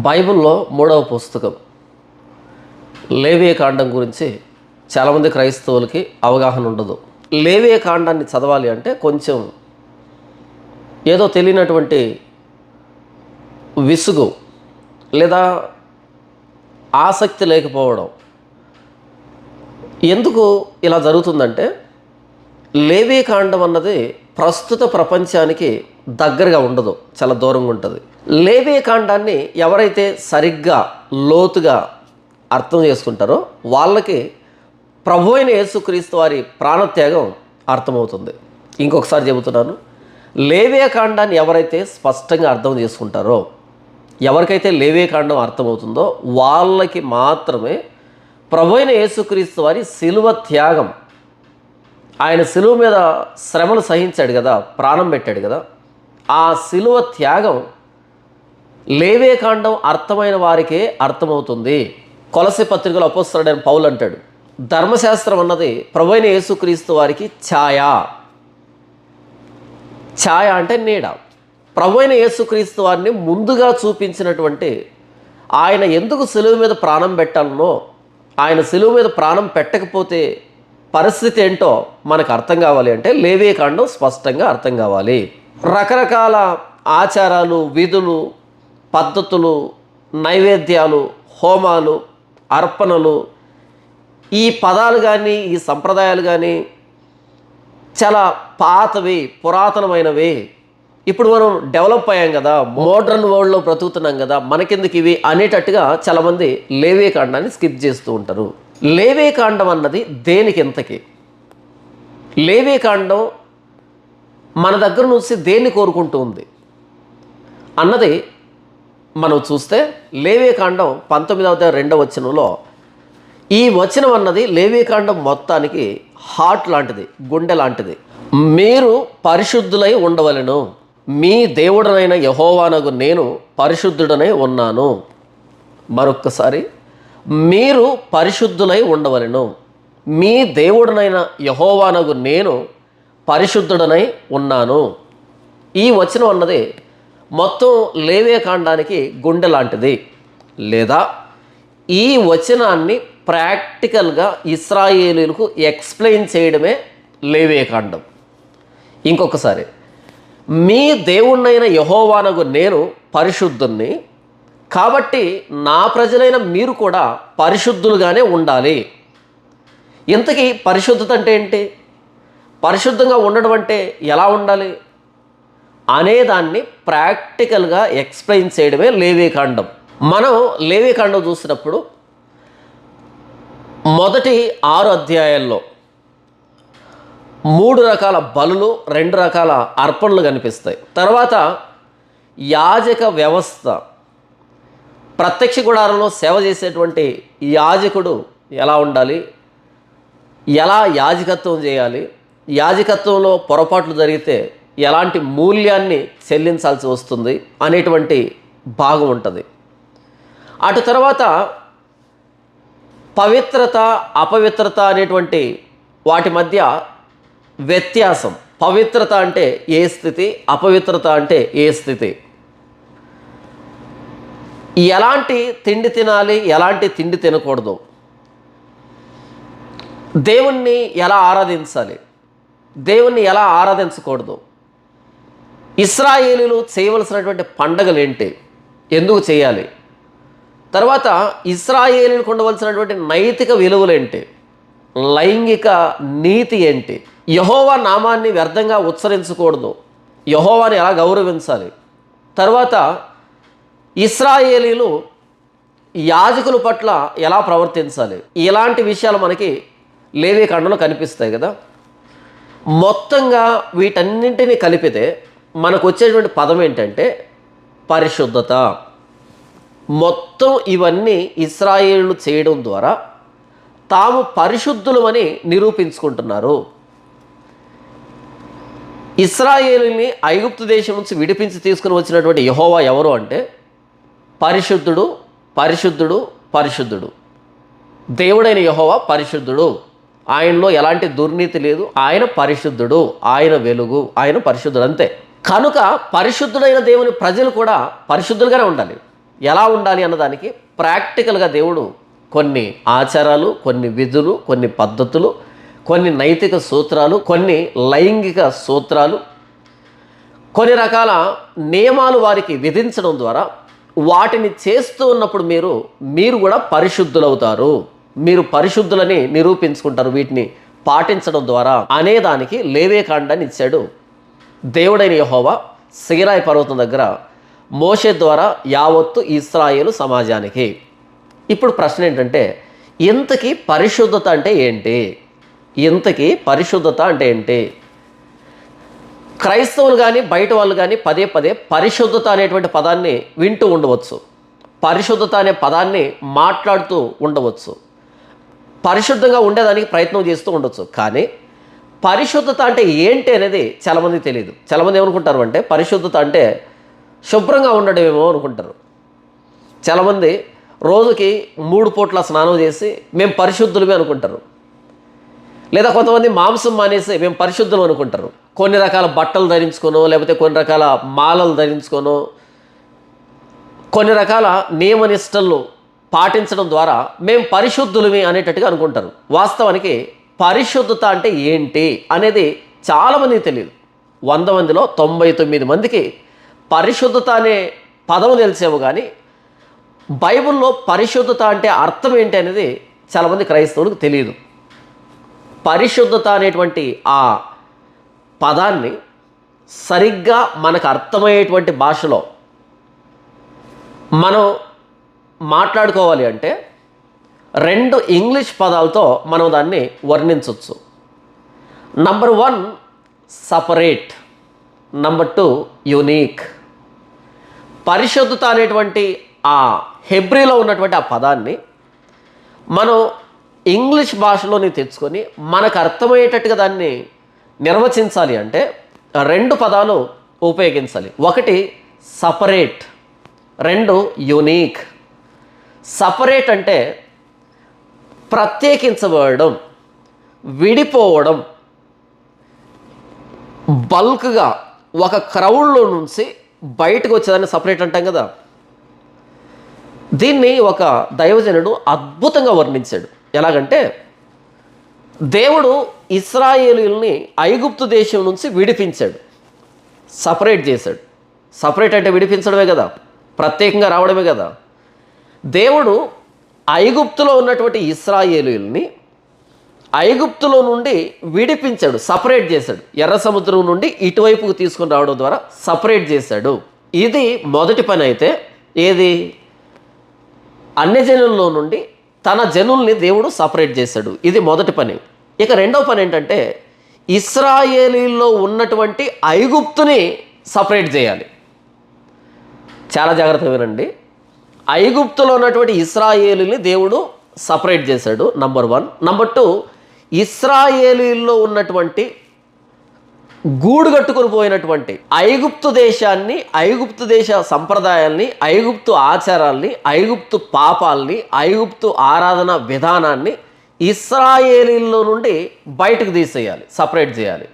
బైబిల్లో మూడవ పుస్తకం లేవియ కాండం గురించి చాలామంది క్రైస్తవులకి అవగాహన ఉండదు. లేవియ కాండాన్ని చదవాలి అంటే కొంచెం ఏదో తెలియనటువంటి విసుగు లేదా ఆసక్తి లేకపోవడం. ఎందుకు ఇలా జరుగుతుందంటే లేవియ కాండం అన్నది ప్రస్తుత ప్రపంచానికి దగ్గరగా ఉండదు, చాలా దూరంగా ఉంటుంది. లేవియ కాండాన్ని ఎవరైతే సరిగ్గా లోతుగా అర్థం చేసుకుంటారో వాళ్ళకి ప్రభు అయిన యేసుక్రీస్తు వారి ప్రాణత్యాగం అర్థమవుతుంది. ఇంకొకసారి చెబుతున్నాను, లేవియ కాండాన్ని ఎవరైతే స్పష్టంగా అర్థం చేసుకుంటారో, ఎవరికైతే లేవియ కాండం అర్థమవుతుందో వాళ్ళకి మాత్రమే ప్రభు అయిన యేసుక్రీస్తు వారి శిలువ త్యాగం, ఆయన శిలువ మీద శ్రమలు సహించాడు కదా, ప్రాణం పెట్టాడు కదా, ఆ శిలువ త్యాగం లేవియ కాండం అర్థమైన వారికే అర్థమవుతుంది. కొలస్సీ పత్రికలో అపోస్తలుడైన పౌలు అంటాడు, ధర్మశాస్త్రం అన్నది ప్రభువైన యేసుక్రీస్తు వారికి ఛాయ. ఛాయ అంటే నీడ. ప్రభువైన యేసుక్రీస్తు వారిని ముందుగా చూపించినటువంటి ఆయన ఎందుకు శిలువ మీద ప్రాణం పెట్టాలనో, ఆయన శిలువ మీద ప్రాణం పెట్టకపోతే పరిస్థితి ఏంటో మనకు అర్థం కావాలి అంటే లేవియ కాండం స్పష్టంగా అర్థం కావాలి. రకరకాల ఆచారాలు, విధులు, పద్ధతులు, నైవేద్యాలు, హోమాలు, అర్పణలు, ఈ పదాలు కానీ ఈ సంప్రదాయాలు కానీ చాలా పాతవి, పురాతనమైనవి. ఇప్పుడు మనం డెవలప్ అయ్యాం కదా, మోడ్రన్ వరల్డ్లో బ్రతుకుతున్నాం కదా, మనకెందుకు ఇవి అనేటట్టుగా చాలామంది లేవియ కాండాన్ని స్కిప్ చేస్తూ ఉంటారు. లేవియ కాండం అన్నది దేనికి ఎంతకి? లేవియ కాండం మన దగ్గర నుంచి దేన్ని కోరుకుంటూ ఉంది అన్నది మనం చూస్తే లేవియ కాండం 19వ వచనంలో ఈ వచనం అన్నది లేవియ కాండం మొత్తానికి హార్ట్ లాంటిది, గుండె లాంటిది. మీరు పరిశుద్ధులై ఉండవలెను, మీ దేవుడనైన యెహోవానగు నేను పరిశుద్ధుడనై ఉన్నాను. మరొక్కసారి, మీరు పరిశుద్ధులై ఉండవలెను, మీ దేవుడనైన యెహోవానగు నేను పరిశుద్ధుడనై ఉన్నాను. ఈ వచనం అన్నది మొత్తం లేవియ కాండానికి గుండె లాంటిది. లేదా ఈ వచనాన్ని ప్రాక్టికల్గా ఇశ్రాయేలీలకు ఎక్స్ప్లెయిన్ చేయడమే లేవియ కాండం. ఇంకొకసారి, మీ దేవుణ్ణైన యెహోవానగు నేను పరిశుద్ధుణ్ణి, కాబట్టి నా ప్రజలైన మీరు కూడా పరిశుద్ధులుగానే ఉండాలి. ఇంతకీ పరిశుద్ధత అంటే ఏంటి? పరిశుద్ధంగా ఉండడం అంటే ఎలా ఉండాలి అనేదాన్ని ప్రాక్టికల్గా ఎక్స్ప్లెయిన్ చేయడమే లేవియ కాండం. మనం లేవియ కాండం చూసినప్పుడు మొదటి 6 అధ్యాయాల్లో 3 రకాల బలులు, 2 రకాల అర్పణలు కనిపిస్తాయి. తర్వాత యాజక వ్యవస్థ, ప్రత్యక్ష గుడారంలో సేవ చేసేటువంటి యాజకుడు ఎలా ఉండాలి, ఎలా యాజకత్వం చేయాలి, యాజకత్వంలో పొరపాట్లు జరిగితే ఎలాంటి మూల్యాన్ని చెల్లించాల్సి వస్తుంది అనేటువంటి భాగం ఉంటుంది. అటు తర్వాత పవిత్రత, అపవిత్రత అనేటువంటి వాటి మధ్య వ్యత్యాసం. పవిత్రత అంటే ఏ స్థితి, అపవిత్రత అంటే ఏ స్థితి, ఎలాంటి తిండి తినాలి, ఎలాంటి తిండి తినకూడదు, దేవుణ్ణి ఎలా ఆరాధించాలి, దేవుణ్ణి ఎలా ఆరాధించకూడదు, ఇశ్రాయేలీలు చేయవలసినటువంటి పండగలు ఏంటి, ఎందుకు చేయాలి, తర్వాత ఇశ్రాయేలీలకు ఉండవలసినటువంటి నైతిక విలువలు ఏంటి, లైంగిక నీతి ఏంటి, యెహోవా నామాన్ని వ్యర్థంగా ఉచ్చరించకూడదు, యెహోవాని ఎలా గౌరవించాలి, తర్వాత ఇశ్రాయేలీలు యాజకుల పట్ల ఎలా ప్రవర్తించాలి, ఇలాంటి విషయాలు మనకి లేవియ కాండంలో కనిపిస్తాయి కదా. మొత్తంగా వీటన్నింటినీ కలిపితే మనకు వచ్చేటువంటి పదం ఏంటంటే పరిశుద్ధత. మొత్తం ఇవన్నీ ఇశ్రాయేలు చేయడం ద్వారా తాము పరిశుద్ధులమని నిరూపించుకుంటున్నారు. ఇశ్రాయేలుని ఐగుప్తు దేశం నుంచి విడిపించి తీసుకుని వచ్చినటువంటి యెహోవా ఎవరు అంటే పరిశుద్ధుడు, పరిశుద్ధుడు, పరిశుద్ధుడు. దేవుడైన యెహోవా పరిశుద్ధుడు, ఆయనలో ఎలాంటి దుర్నీతి లేదు, ఆయన పరిశుద్ధుడు, ఆయన వెలుగు, ఆయన పరిశుద్ధుడు, అంతే. కనుక పరిశుద్ధుడైన దేవుని ప్రజలు కూడా పరిశుద్ధులుగానే ఉండాలి. ఎలా ఉండాలి అన్నదానికి ప్రాక్టికల్గా దేవుడు కొన్ని ఆచారాలు, కొన్ని విధులు, కొన్ని పద్ధతులు, కొన్ని నైతిక సూత్రాలు, కొన్ని లైంగిక సూత్రాలు, కొన్ని రకాల నియమాలు వారికి విధించడం ద్వారా వాటిని చేస్తూ ఉన్నప్పుడు మీరు కూడా పరిశుద్ధులవుతారు, మీరు పరిశుద్ధులని నిరూపించుకుంటారు వీటిని పాటించడం ద్వారా అనేదానికి లేవేకాండాన్ని ఇచ్చాడు దేవుడైన యెహోవా సీనాయి పర్వతం దగ్గర మోషే ద్వారా యావత్తు ఇశ్రాయేలు సమాజానికి. ఇప్పుడు ప్రశ్న ఏంటంటే, ఇంతకీ పరిశుద్ధత అంటే ఏంటి? ఇంతకీ పరిశుద్ధత అంటే ఏంటి? క్రైస్తవులు కానీ బయట వాళ్ళు కానీ పదే పదే పరిశుద్ధత అనేటువంటి పదాన్ని వింటూ ఉండవచ్చు, పరిశుద్ధత అనే పదాన్ని మాట్లాడుతూ ఉండవచ్చు, పరిశుద్ధంగా ఉండేదానికి ప్రయత్నం చేస్తూ ఉండొచ్చు. కానీ పరిశుద్ధత అంటే ఏంటి అనేది చాలామందికి తెలియదు. చాలామంది ఏమనుకుంటారు అంటే పరిశుద్ధత అంటే శుభ్రంగా ఉండడమేమో అనుకుంటారు. చాలామంది రోజుకి 3 పూట్ల స్నానం చేసి మేము పరిశుద్ధులమే అనుకుంటారు. లేదా కొంతమంది మాంసం మానేసి మేము పరిశుద్ధులు అనుకుంటారు. కొన్ని రకాల బట్టలు ధరించుకోనో, లేకపోతే కొన్ని రకాల మాలలు ధరించుకోనో, కొన్ని రకాల నియమనిష్టలు పాటించడం ద్వారా మేము పరిశుద్ధులమే అనేటట్టుగా అనుకుంటారు. వాస్తవానికి పరిశుద్ధత అంటే ఏంటి అనేది చాలామందికి తెలియదు. 100 మందిలో 99 మందికి పరిశుద్ధత అనే పదం తెలిసేమో కానీ బైబిల్లో పరిశుద్ధత అంటే అర్థం ఏంటి అనేది చాలామంది క్రైస్తవులకు తెలియదు. పరిశుద్ధత అనేటువంటి ఆ పదాన్ని సరిగ్గా మనకు అర్థమయ్యేటువంటి భాషలో మనం మాట్లాడుకోవాలి అంటే 2 ఇంగ్లీష్ పదాలతో మనం దాన్ని వర్ణించవచ్చు. Number 1 separate, number 2 unique. పరిశుద్ధత అనేటువంటి ఆ హెబ్రీలో ఉన్నటువంటి ఆ పదాన్ని మనం ఇంగ్లీష్ భాషలోని తెచ్చుకొని మనకు అర్థమయ్యేటట్టుగా దాన్ని నిర్వచించాలి అంటే 2 పదాలు ఉపయోగించాలి. 1 సపరేట్, 2 యూనిక్. సపరేట్ అంటే ప్రత్యేకించబడడం, విడిపోవడం, బల్క్గా ఒక క్రౌడ్లో నుంచి బయటకు వచ్చేదాన్ని సపరేట్ అంటాం కదా. దీన్ని ఒక దైవజనుడు అద్భుతంగా వర్ణించాడు. ఎలాగంటే దేవుడు ఇశ్రాయేలీయుల్ని ఐగుప్తు దేశం నుంచి విడిపించాడు, సపరేట్ చేశాడు. సపరేట్ అంటే విడిపించడమే కదా, ప్రత్యేకంగా రావడమే కదా. దేవుడు ఐగుప్తులో ఉన్నటువంటి ఇశ్రాయేలీయుల్ని ఐగుప్తులో నుండి విడిపించాడు, సపరేట్ చేశాడు. ఎర్ర సముద్రం నుండి ఇటువైపుకు తీసుకుని రావడం ద్వారా సపరేట్ చేశాడు. ఇది మొదటి పని. అయితే ఏది? అన్యజనుల్లో నుండి తన జనుల్ని దేవుడు సపరేట్ చేశాడు. ఇది మొదటి పని. ఇక రెండవ పని ఏంటంటే ఇశ్రాయేలీల్లో ఉన్నటువంటి ఐగుప్తుని సపరేట్ చేయాలి. చాలా జాగ్రత్తగా వినండి. ఐగుప్తులో ఉన్నటువంటి ఇశ్రాయేలీని దేవుడు సపరేట్ చేశాడు, నంబర్ 1. నంబర్ 2, ఇశ్రాయేలీల్లో ఉన్నటువంటి గూడు కట్టుకొని పోయినటువంటి ఐగుప్తు దేశాన్ని, ఐగుప్తు దేశ సంప్రదాయాల్ని, ఐగుప్తు ఆచారాల్ని, ఐగుప్తు పాపాల్ని, ఐగుప్తు ఆరాధన విధానాన్ని ఇశ్రాయేలీల్లో నుండి బయటకు తీసేయాలి, సపరేట్ చేయాలి.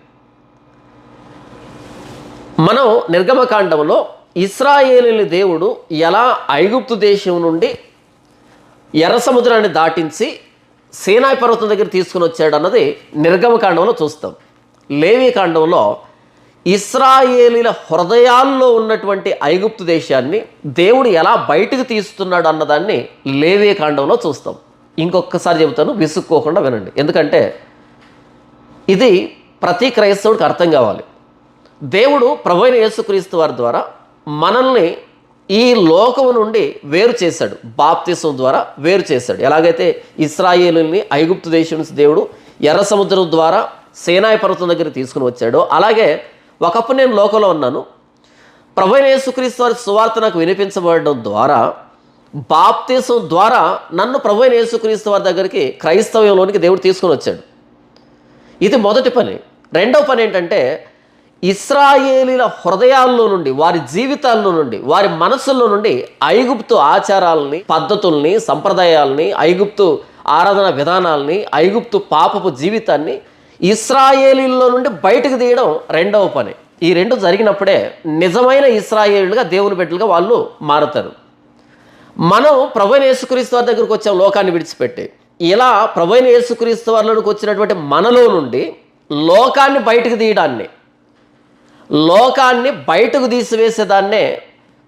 మనం నిర్గమకాండంలో ఇశ్రాయేలీని దేవుడు ఎలా ఐగుప్తు దేశం నుండి ఎర్ర సముద్రాన్ని దాటించి సీనాయి పర్వతం దగ్గర తీసుకుని వచ్చాడు అన్నది నిర్గమకాండంలో చూస్తాం. లేవీకాండంలో ఇశ్రాయేలీల హృదయాల్లో ఉన్నటువంటి ఐగుప్తు దేశాన్ని దేవుడు ఎలా బయటకు తీస్తున్నాడు అన్నదాన్ని లేవీకాండంలో చూస్తాం. ఇంకొకసారి చెబుతాను, విసుక్కోకుండా వినండి. ఎందుకంటే ఇది ప్రతి క్రైస్తవుడికి అర్థం కావాలి. దేవుడు ప్రభువైన యేసుక్రీస్తు వారి ద్వారా మనల్ని ఈ లోకం నుండి వేరు చేశాడు, బాప్తిసం ద్వారా వేరు చేశాడు. ఎలాగైతే ఇశ్రాయేలుని ఐగుప్తు దేశం నుంచి దేవుడు ఎర్ర సముద్రం ద్వారా సీనాయి పర్వతం దగ్గర తీసుకుని వచ్చాడో, అలాగే ఒకప్పుడు నేను లోకంలో ఉన్నాను, ప్రభువైన యేసుక్రీస్తు వారి సువార్త నాకు వినిపించబడడం ద్వారా, బాప్తిసం ద్వారా నన్ను ప్రభువైన యేసుక్రీస్తు వారి దగ్గరికి క్రైస్తవ్యంలోనికి దేవుడు తీసుకుని వచ్చాడు. ఇది మొదటి పని. రెండవ పని ఏంటంటే ఇశ్రాయేలీల హృదయాల్లో నుండి, వారి జీవితాల్లో నుండి, వారి మనసుల్లో నుండి ఐగుప్తు ఆచారాలని, పద్ధతుల్ని, సంప్రదాయాలని, ఐగుప్తు ఆరాధన విధానాలని, ఐగుప్తు పాపపు జీవితాన్ని ఇశ్రాయేలీల్లో నుండి బయటకు తీయడం రెండవ పని. ఈ రెండు జరిగినప్పుడే నిజమైన ఇశ్రాయేలీలుగా, దేవుని బిడ్డలుగా వాళ్ళు మారుతారు. మనం ప్రభువైన యేసుక్రీస్తు వారి దగ్గరకు వచ్చాం లోకాన్ని విడిచిపెట్టి. ఇలా ప్రభువైన యేసుక్రీస్తు వారిలోకి వచ్చినటువంటి మనలో నుండి లోకాన్ని బయటకు తీయడాన్ని, లోకాన్ని బయటకు తీసివేసేదాన్నే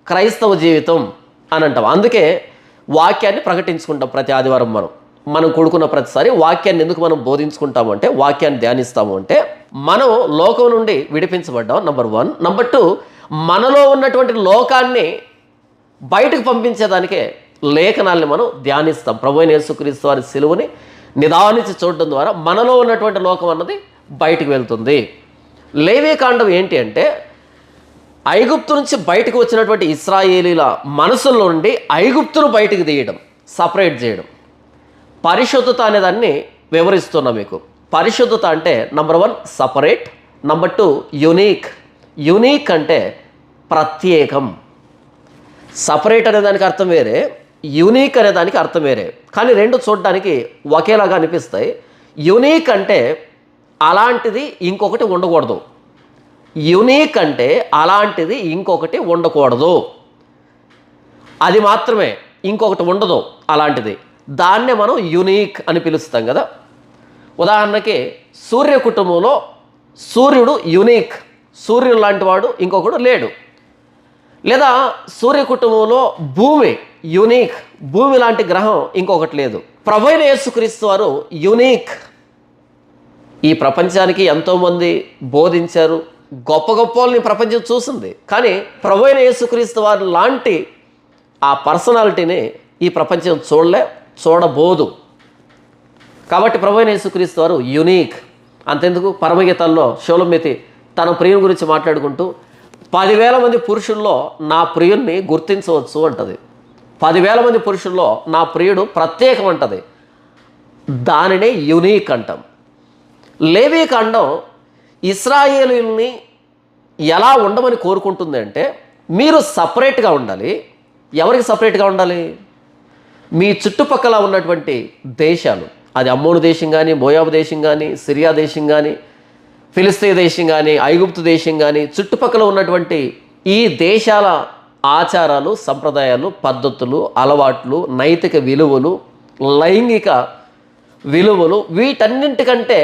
క్రైస్తవ జీవితం అని అంటాం. అందుకే వాక్యాన్ని ప్రకటించుకుంటాం ప్రతి ఆదివారం. మనం కూడుకున్న ప్రతిసారి వాక్యాన్ని ఎందుకు మనం బోధించుకుంటాము అంటే, వాక్యాన్ని ధ్యానిస్తాము అంటే, మనం లోకం నుండి విడిపించబడ్డాం నంబర్ 1. నంబర్ 2, మనలో ఉన్నటువంటి లోకాన్ని బయటకు పంపించేదానికే లేఖనాల్ని మనం ధ్యానిస్తాం. ప్రభువైన యేసుక్రీస్తు వారి సిలువని నిదానించి చూడడం ద్వారా మనలో ఉన్నటువంటి లోకం అన్నది బయటకు వెళ్తుంది. లేవీకాండం ఏంటి అంటే, ఐగుప్తు నుంచి బయటకు వచ్చినటువంటి ఇశ్రాయేలీల మనసుల్లో నుండి ఐగుప్తును బయటకు తీయడం, సపరేట్ చేయడం. పరిశుద్ధత అనేదాన్ని వివరిస్తున్నా మీకు. పరిశుద్ధత అంటే number 1 separate, number 2 unique. Unique అంటే ప్రత్యేకం. సపరేట్ అనేదానికి అర్థం వేరే, యునీక్ అనేదానికి అర్థం వేరే, కానీ రెండు చూడడానికి ఒకేలాగా అనిపిస్తాయి. యునీక్ అంటే అలాంటిది ఇంకొకటి ఉండకూడదు. యునీక్ అంటే అలాంటిది ఇంకొకటి ఉండకూడదు, అది మాత్రమే, ఇంకొకటి ఉండదు అలాంటిది. దాన్నే మనం యునీక్ అని పిలుస్తాం కదా. ఉదాహరణకి సూర్య కుటుంబంలో సూర్యుడు యునీక్, సూర్యుడు లాంటి వాడు ఇంకొకడు లేడు. లేదా సూర్య కుటుంబంలో భూమి యునీక్, భూమి లాంటి గ్రహం ఇంకొకటి లేదు. ప్రభువైన యేసుక్రీస్తు వారు యునీక్. ఈ ప్రపంచానికి ఎంతోమంది బోధించారు, గొప్ప గొప్ప వాళ్ళని ప్రపంచం చూసింది, కానీ ప్రభువైన యేసుక్రీస్తు వారు లాంటి ఆ పర్సనాలిటీని ఈ ప్రపంచం చూడబోదు. కాబట్టి ప్రభువైన యేసుక్రీస్తు వారు యునీక్. అంతెందుకు, పరమగీతాల్లో షోలమితి తన ప్రియుని గురించి మాట్లాడుకుంటూ 10,000 మంది పురుషుల్లో నా ప్రియుణ్ణి గుర్తించవచ్చు అంటది. 10,000 మంది పురుషుల్లో నా ప్రియుడు ప్రత్యేకం అంటది. దానినే యునీక్ అంటాం. లేవీకాండం ఇశ్రాయేలీయుల్ని ఎలా ఉండమని కోరుకుంటుంది అంటే, మీరు సపరేట్గా ఉండాలి. ఎవరికి సపరేట్గా ఉండాలి? మీ చుట్టుపక్కల ఉన్నటువంటి దేశాలు, అది అమ్మోను దేశం కానీ, మోయాబు దేశం కానీ, సిరియా దేశం కానీ, ఫిలిస్తీ దేశం కానీ, ఐగుప్తు దేశం కానీ, చుట్టుపక్కల ఉన్నటువంటి ఈ దేశాల ఆచారాలు, సంప్రదాయాలు, పద్ధతులు, అలవాట్లు, నైతిక విలువలు, లైంగిక విలువలు, వీటన్నింటికంటే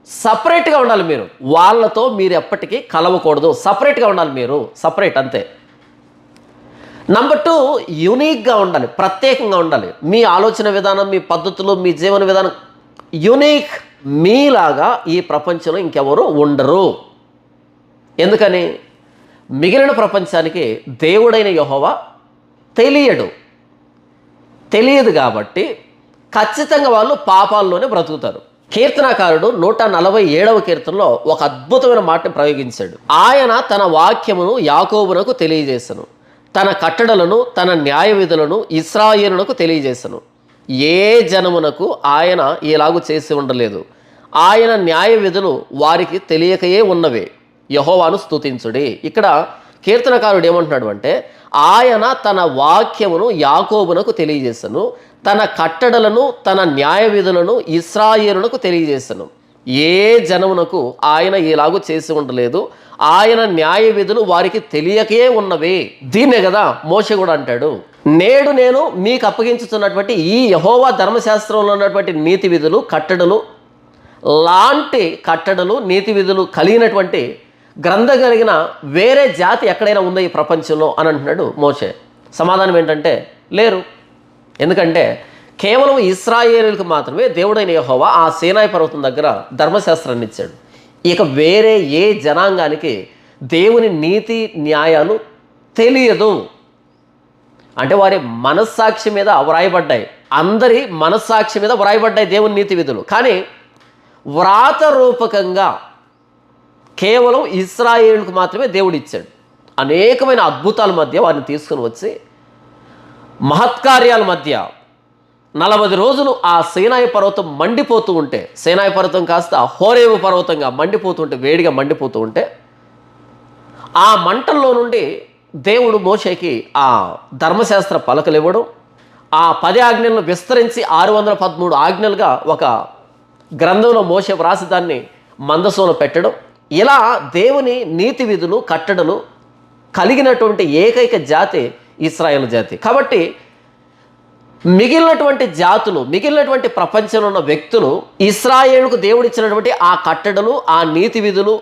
సపరేట్గా ఉండాలి. మీరు వాళ్ళతో మీరు ఎప్పటికీ కలవకూడదు, సపరేట్గా ఉండాలి. మీరు సపరేట్ అంతే. నంబర్ 2 యునీక్గా ఉండాలి, ప్రత్యేకంగా ఉండాలి. మీ ఆలోచన విధానం, మీ పద్ధతులు, మీ జీవన విధానం యునీక్. మీలాగా ఈ ప్రపంచంలో ఇంకెవరు ఉండరు. ఎందుకని? మిగిలిన ప్రపంచానికి దేవుడైన యెహోవా తెలియదు కాబట్టి ఖచ్చితంగా వాళ్ళు పాపాల్లోనే బ్రతుకుతారు. కీర్తనాకారుడు 147వ కీర్తనలో ఒక అద్భుతమైన మాటను ప్రయోగించాడు. ఆయన తన వాక్యమును యాకోబునకు తెలియజేసెను, తన కట్టడలను, తన న్యాయ విధులను ఇశ్రాయేలునకు తెలియజేసెను. ఏ జనమునకు ఆయన ఇలాగు చేసి ఉండలేదు. ఆయన న్యాయ విధులు వారికి తెలియకయే ఉన్నవే. యెహోవాను స్తుతించుడి. ఇక్కడ కీర్తనకారుడు ఏమంటున్నాడు అంటే, ఆయన తన వాక్యమును యాకోబునకు తెలియజేసెను, తన కట్టడలను, తన న్యాయ విధులను ఇశ్రాయేలునకు తెలియజేసెను. ఏ జనమునకు ఆయన ఇలాగు చేసి ఉండలేదు. ఆయన న్యాయ విధులు వారికి తెలియకే ఉన్నవి. దీన్నే కదా మోషే కూడా అంటాడు, నేడు నేను మీకు అప్పగించుతున్నటువంటి ఈ యెహోవా ధర్మశాస్త్రంలో ఉన్నటువంటి నీతి విధులు, కట్టడలు లాంటి కట్టడలు, నీతి విధులు కలిగినటువంటి గ్రంథం కలిగిన వేరే జాతి ఎక్కడైనా ఉందా ఈ ప్రపంచంలో అని అంటున్నాడు మోషే. సమాధానం ఏంటంటే లేరు. ఎందుకంటే కేవలం ఇశ్రాయేలులకు మాత్రమే దేవుడైన యెహోవా ఆ సీనాయి పర్వతం దగ్గర ధర్మశాస్త్రాన్ని ఇచ్చాడు. ఇక వేరే ఏ జనాంగానికి దేవుని నీతి న్యాయాలు తెలియదు. అంటే వారి మనస్సాక్షి మీద వ్రాయబడ్డాయి, అందరి మనస్సాక్షి మీద వ్రాయబడ్డాయి దేవుని నీతి విధులు. కానీ వ్రాత రూపకంగా కేవలం ఇశ్రాయేలుకు మాత్రమే దేవుడు ఇచ్చాడు. అనేకమైన అద్భుతాల మధ్య వారిని తీసుకుని వచ్చి మహత్కార్యాల మధ్య 40 రోజులు ఆ సీనాయి పర్వతం మండిపోతూ ఉంటే, సీనాయి పర్వతం కాస్త హోరేవు పర్వతంగా మండిపోతూ ఉంటే, వేడిగా మండిపోతూ ఉంటే, ఆ మంటల్లో నుండి దేవుడు మోషేకి ఆ ధర్మశాస్త్ర పలకలు ఇవ్వడం, ఆ 10 ఆజ్ఞలను విస్తరించి 613 ఆజ్ఞలుగా ఒక గ్రంథంలో మోషే వ్రాసి దాన్ని మందసంలో పెట్టడం, ఇలా దేవుని నీతి విధులు, కట్టడలు కలిగినటువంటి ఏకైక జాతి ఇశ్రాయేలు జాతి. కాబట్టి మిగిలినటువంటి జాతులు, మిగిలినటువంటి ప్రపంచంలో ఉన్న వ్యక్తులు ఇశ్రాయేలుకు దేవుడిచ్చినటువంటి ఆ కట్టడలు, ఆ నీతి విధులు,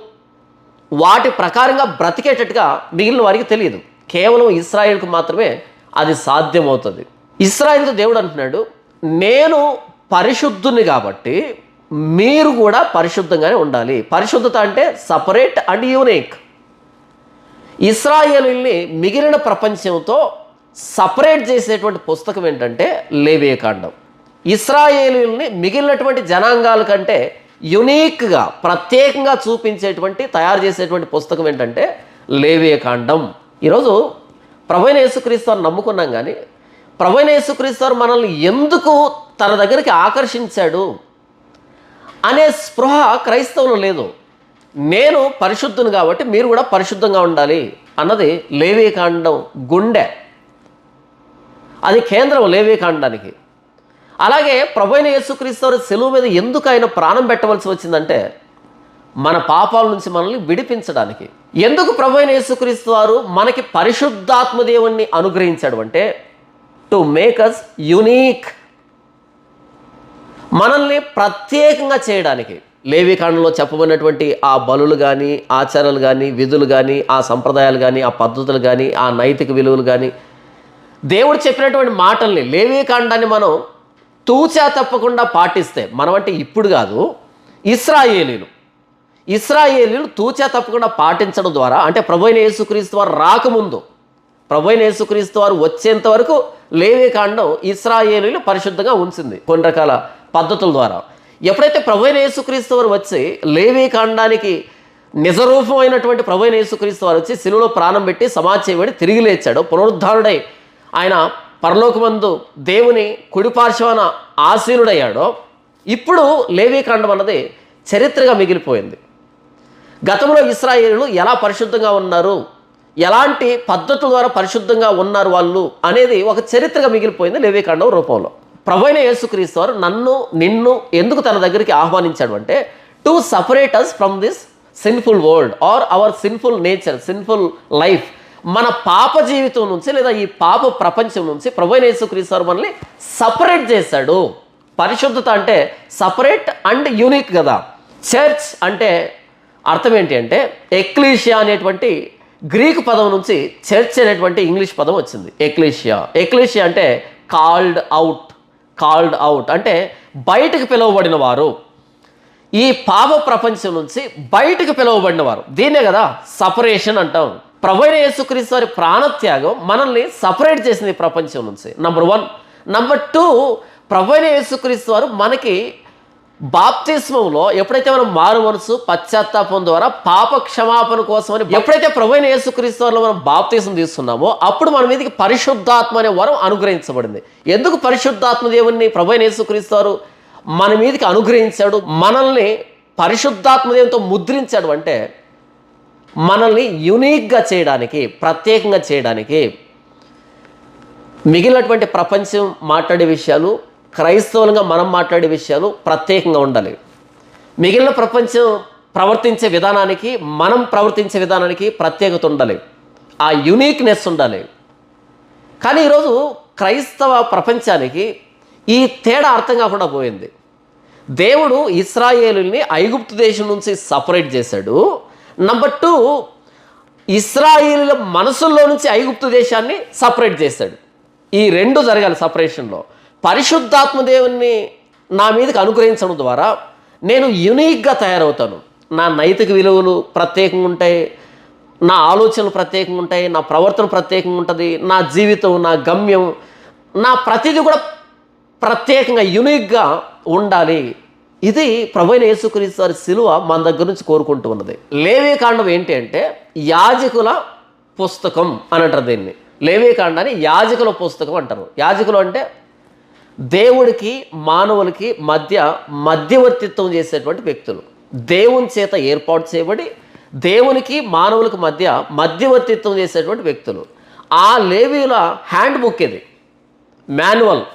వాటి ప్రకారంగా బ్రతికేటట్టుగా మిగిలిన వారికి తెలియదు. కేవలం ఇశ్రాయేలుకు మాత్రమే అది సాధ్యమవుతుంది. ఇశ్రాయేలుతో దేవుడు అంటున్నాడు, నేను పరిశుద్ధుని కాబట్టి మీరు కూడా పరిశుద్ధంగానే ఉండాలి. పరిశుద్ధత అంటే సపరేట్ అండ్ యూనిక్. ఇశ్రాయేలుని మిగిలిన ప్రపంచంతో సపరేట్ చేసేటువంటి పుస్తకం ఏంటంటే లేవియకాండం. ఇశ్రాయేలుని మిగిలినటువంటి జనాంగాల కంటే యునీక్గా, ప్రత్యేకంగా చూపించేటువంటి, తయారు చేసేటువంటి పుస్తకం ఏంటంటే లేవియకాండం. ఈరోజు ప్రభువైన యేసుక్రీస్తు వారిని నమ్ముకున్నాం, కానీ ప్రభువైన యేసుక్రీస్తు వారు మనల్ని ఎందుకు తన దగ్గరికి ఆకర్షించాడు అనే స్పృహ క్రైస్తవులు లేదు. నేను పరిశుద్ధుని కాబట్టి మీరు కూడా పరిశుద్ధంగా ఉండాలి అన్నది లేవియకాండం గుండె, అది కేంద్రం లేవియకాండానికి. అలాగే ప్రభువైన యేసుక్రీస్తు వారు సెలువు మీద ఎందుకు ఆయన ప్రాణం పెట్టవలసి వచ్చిందంటే మన పాపాల నుంచి మనల్ని విడిపించడానికి. ఎందుకు ప్రభువైన యేసుక్రీస్తు వారు మనకి పరిశుద్ధాత్మ దేవుణ్ణి అనుగ్రహించాడు అంటే టు మేక్ అస్ యునీక్, మనల్ని ప్రత్యేకంగా చేయడానికి. లేవికాండంలో చెప్పబడినటువంటి ఆ బలులు కానీ, ఆచారాలు కానీ, విధులు కానీ, ఆ సంప్రదాయాలు కానీ, ఆ పద్ధతులు కానీ, ఆ నైతిక విలువలు కానీ, దేవుడు చెప్పినటువంటి మాటల్ని, లేవికాండాన్ని మనం తూచా తప్పకుండా పాటిస్తే, మనం అంటే ఇప్పుడు కాదు, ఇశ్రాయేలీలు తూచా తప్పకుండా పాటించడం ద్వారా, అంటే ప్రభువైన యేసుక్రీస్తు వారు రాకముందు, ప్రభువైన యేసుక్రీస్తు వారు వచ్చేంత వరకు లేవికాండం ఇశ్రాయేలీలు పరిశుద్ధంగా ఉంచింది కొన్ని రకాల పద్ధతుల ద్వారా. ఎప్పుడైతే ప్రభువైన యేసుక్రీస్తు వారు వచ్చి లేవికాండానికి నిజరూపమైనటువంటి ప్రభువైన యేసుక్రీస్తు వారు వచ్చి శిలువలో ప్రాణం పెట్టి సమాధి చేయబడి తిరిగి లేచాడు, పునరుద్ధారుడై ఆయన పరలోకమందు దేవుని కుడిపార్శ్వాన ఆసీనుడయ్యాడో, ఇప్పుడు లేవికాండం అన్నది చరిత్రగా మిగిలిపోయింది. గతంలో ఇశ్రాయేలీయులు ఎలా పరిశుద్ధంగా ఉన్నారు, ఎలాంటి పద్ధతుల ద్వారా పరిశుద్ధంగా ఉన్నారు వాళ్ళు అనేది ఒక చరిత్రగా మిగిలిపోయింది లేవికాండం రూపంలో. ప్రభువైన యేసుక్రీస్తు వారు నన్ను, నిన్ను ఎందుకు తన దగ్గరికి ఆహ్వానించాడు అంటే to separate us from this sinful world or our sinful nature, sinful life. మన పాప జీవితం నుంచి లేదా ఈ పాప ప్రపంచం నుంచి ప్రభువైన యేసుక్రీస్తు వారు మనల్ని సపరేట్ చేశాడు. పరిశుద్ధత అంటే సపరేట్ అండ్ యూనిక్ కదా. చర్చ్ అంటే అర్థం ఏంటి అంటే ఎక్లీషియా అనేటువంటి గ్రీకు పదం నుంచి చర్చ్ అనేటువంటి ఇంగ్లీష్ పదం వచ్చింది. ఎక్లీషియా అంటే కాల్డ్ అవుట్ అంటే బయటకు పిలువబడిన వారు, ఈ పాప ప్రపంచం నుంచి బయటకు పిలువబడిన వారు. దీన్నే కదా సపరేషన్ అంటాం. ప్రభువైన యేసుక్రీస్తు వారి ప్రాణత్యాగం మనల్ని సపరేట్ చేసింది ఈ ప్రపంచం నుంచి, నంబర్ 1. నంబర్ 2, ప్రభువైన యేసుక్రీస్తు వారు మనకి బాప్తిస్మంలో ఎప్పుడైతే మనం మారు మనసు పశ్చాత్తాపం ద్వారా పాప క్షమాపణ కోసమని ఎప్పుడైతే ప్రభువైన యేసుక్రీస్తు వారిలో మనం బాప్తిస్మం తీసుకున్నామో అప్పుడు మన మీదకి పరిశుద్ధాత్మ అనే వరం అనుగ్రహించబడింది. ఎందుకు పరిశుద్ధాత్మ దేవుణ్ణి ప్రభువైన యేసుక్రీస్తు వారు మన మీదకి అనుగ్రహించాడు, మనల్ని పరిశుద్ధాత్మ దేవునితో ముద్రించాడు అంటే మనల్ని యునీక్గా చేయడానికి, ప్రత్యేకంగా చేయడానికి. మిగిలినటువంటి ప్రపంచం మాట్లాడే విషయాలు, క్రైస్తవులుగా మనం మాట్లాడే విషయాలు ప్రత్యేకంగా ఉండాలి. మిగిలిన ప్రపంచం ప్రవర్తించే విధానానికి, మనం ప్రవర్తించే విధానానికి ప్రత్యేకత ఉండాలి, ఆ యునీక్నెస్ ఉండాలి. కానీ ఈరోజు క్రైస్తవ ప్రపంచానికి ఈ తేడా అర్థం కాకుండా పోయింది. దేవుడు ఇశ్రాయేలుని ఐగుప్తు దేశం నుంచి సపరేట్ చేశాడు. నంబర్ 2, ఇశ్రాయేలుల మనసుల్లో నుంచి ఐగుప్తు దేశాన్ని సపరేట్ చేశాడు. ఈ రెండు జరగాలి సపరేషన్లో. పరిశుద్ధాత్మ దేవుణ్ణి నా మీదకి అనుగ్రహించడం ద్వారా నేను యునీక్గా తయారవుతాను. నా నైతిక విలువలు ప్రత్యేకంగా ఉంటాయి, నా ఆలోచనలు ప్రత్యేకంగా ఉంటాయి, నా ప్రవర్తన ప్రత్యేకంగా ఉంటుంది, నా జీవితం, నా గమ్యం, నా ప్రతిదీ కూడా ప్రత్యేకంగా యునీక్గా ఉండాలి. ఇది ప్రభువైన యేసుక్రీస్తు వారి శిలువ మన దగ్గర నుంచి కోరుకుంటూ ఉన్నది. లేవియకాండం ఏంటి అంటే యాజకుల పుస్తకం అని అంటారు దీన్ని. లేవియకాండాన్ని యాజకుల పుస్తకం అంటారు. యాజకులు అంటే దేవుడికి మానవులకి మధ్యవర్తిత్వం చేసేటువంటి వ్యక్తులు, దేవుని చేత ఏర్పాటు చేయబడి దేవునికి మానవులకు మధ్యవర్తిత్వం చేసేటువంటి వ్యక్తులు. ఆ లేవీయుల హ్యాండ్ బుక్ ఇది, మాన్యువల్.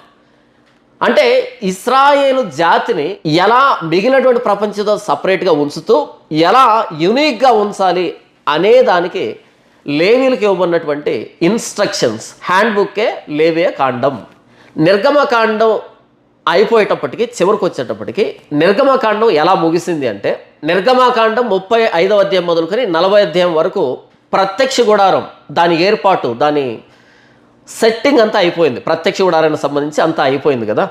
అంటే ఇశ్రాయేలు జాతిని ఎలా మిగిలినటువంటి ప్రపంచంతో సపరేట్గా ఉంచుతూ ఎలా యునీక్గా ఉంచాలి అనే దానికి లేవీయులకు ఇవ్వబడినటువంటి ఇన్స్ట్రక్షన్స్, హ్యాండ్ బుక్కే లేవియకాండం. నిర్గమకాండం అయిపోయేటప్పటికి, చివరికి వచ్చేటప్పటికి నిర్గమకాండం ఎలా ముగిసింది అంటే, నిర్గమకాండం 35వ అధ్యాయం మొదలుకొని 40వ అధ్యాయం వరకు ప్రత్యక్ష గుడారం, దాని ఏర్పాటు, దాని సెట్టింగ్ అంతా అయిపోయింది. ప్రత్యక్ష గుడారానికి సంబంధించి అంతా అయిపోయింది కదా.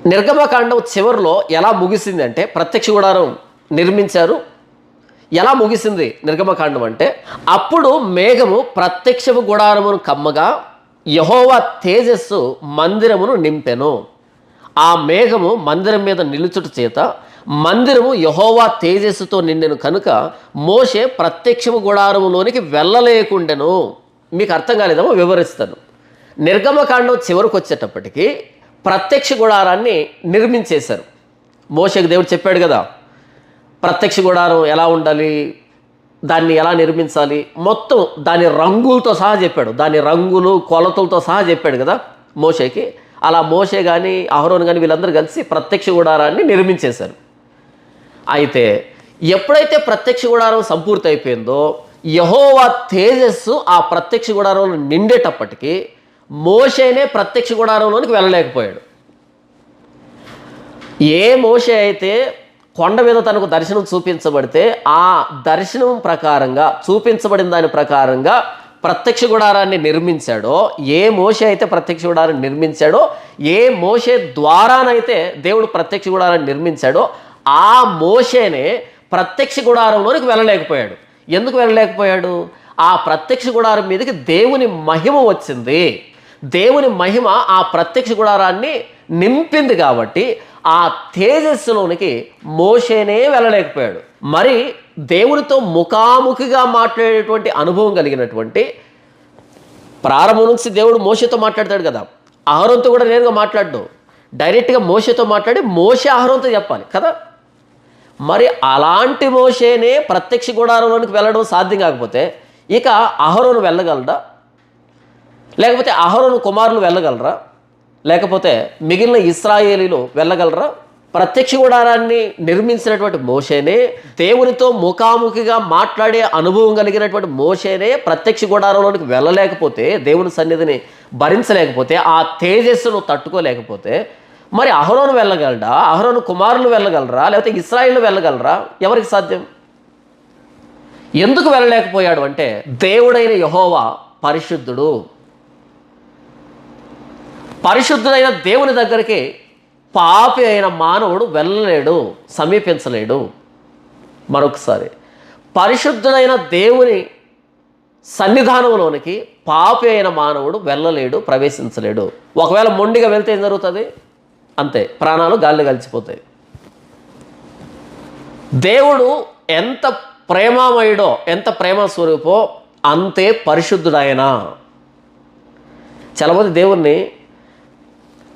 నిర్గమకాండం చివరిలో ఎలా ముగిసింది అంటే, ప్రత్యక్ష గుడారం నిర్మించారు. ఎలా ముగిసింది నిర్గమకాండం అంటే, అప్పుడు మేఘము ప్రత్యక్ష గుడారమును కమ్మగా యెహోవా తేజస్సు మందిరమును నింపెను. ఆ మేఘము మందిరం మీద నిలుచుట చేత మందిరము యెహోవా తేజస్సుతో నిండెను కనుక మోషే ప్రత్యక్ష గుడారములోనికి వెళ్ళలేకుండెను. మీకు అర్థం కాలేదేమో, వివరిస్తాను. నిర్గమకాండం చివరికి వచ్చేటప్పటికి ప్రత్యక్ష గుడారాన్ని నిర్మించేశారు. మోషేకి దేవుడు చెప్పాడు కదా, ప్రత్యక్ష గుడారం ఎలా ఉండాలి, దాన్ని ఎలా నిర్మించాలి, మొత్తం దాని రంగులతో సహా చెప్పాడు. దాని రంగులు కొలతలతో సహా చెప్పాడు కదా మోషేకి. అలా మోషే కానీ అహరోను కానీ వీళ్ళందరూ కలిసి ప్రత్యక్ష గుడారాన్ని నిర్మించేశారు. అయితే ఎప్పుడైతే ప్రత్యక్ష గుడారం సంపూర్తి అయిపోయిందో, యెహోవా తేజస్సు ఆ ప్రత్యక్ష గుడారంలో నిండేటప్పటికీ మోషేనే ప్రత్యక్ష గుడారంలోనికి వెళ్ళలేకపోయాడు. ఏ మోషే అయితే కొండ మీద తనకు దర్శనం చూపించబడితే ఆ దర్శనం ప్రకారంగా, చూపించబడిన దాని ప్రకారంగా ప్రత్యక్ష గుడారాన్ని నిర్మించాడో, ఏ మోషే అయితే ప్రత్యక్ష గుడారాన్ని నిర్మించాడో, ఏ మోషే ద్వారానైతే దేవుడు ప్రత్యక్ష గుడారాన్ని నిర్మించాడో, ఆ మోషేనే ప్రత్యక్ష గుడారంలోనికి వెళ్ళలేకపోయాడు. ఎందుకు వెళ్ళలేకపోయాడు? ఆ ప్రత్యక్ష గుడారం మీదకి దేవుని మహిమ వచ్చింది. దేవుని మహిమ ఆ ప్రత్యక్ష గుడారాన్ని నింపింది కాబట్టి ఆ తేజస్సులోనికి మోషేనే వెళ్ళలేకపోయాడు. మరి దేవునితో ముఖాముఖిగా మాట్లాడేటువంటి అనుభవం కలిగినటువంటి, ప్రారంభం నుంచి దేవుడు మోషేతో మాట్లాడతాడు కదా, అహరోనుతో కూడా నేరుగా మాట్లాడు. డైరెక్ట్గా మోషేతో మాట్లాడి మోషే అహరోనుతో చెప్పాలి కదా. మరి అలాంటి మోషేనే ప్రత్యక్ష గుడారంలోనికి వెళ్ళడం సాధ్యం కాకపోతే ఇక అహరోను వెళ్ళగలరా? లేకపోతే అహరోను కుమారులు వెళ్ళగలరా? లేకపోతే మిగిలిన ఇశ్రాయేలీలు వెళ్ళగలరా? ప్రత్యక్ష గుడారాన్ని నిర్మించినటువంటి మోషేనే, దేవునితో ముఖాముఖిగా మాట్లాడే అనుభవం కలిగినటువంటి మోషేనే ప్రత్యక్ష గుడారంలోనికి వెళ్ళలేకపోతే, దేవుని సన్నిధిని భరించలేకపోతే, ఆ తేజస్సును తట్టుకోలేకపోతే మరి అహరోను వెళ్ళగలడా? అహరోను కుమారులు వెళ్ళగలరా? లేకపోతే ఇశ్రాయేలు వెళ్ళగలరా? ఎవరికి సాధ్యం? ఎందుకు వెళ్ళలేకపోయాడు అంటే, దేవుడైన యెహోవా పరిశుద్ధుడు. పరిశుద్ధుడైన దేవుని దగ్గరికి పాపి అయిన మానవుడు వెళ్ళలేడు, సమీపించలేడు. మరొకసారి, పరిశుద్ధుడైన దేవుని సన్నిధానంలోనికి పాపి అయిన మానవుడు వెళ్ళలేడు, ప్రవేశించలేడు. ఒకవేళ మొండిగా వెళ్తే ఏం జరుగుతుంది? అంతే, ప్రాణాలు గాలిలో కలిసిపోతాయి. దేవుడు ఎంత ప్రేమమయుడో, ఎంత ప్రేమ స్వరూపో అంతే పరిశుద్ధుడాయన. చాలామంది దేవుణ్ణి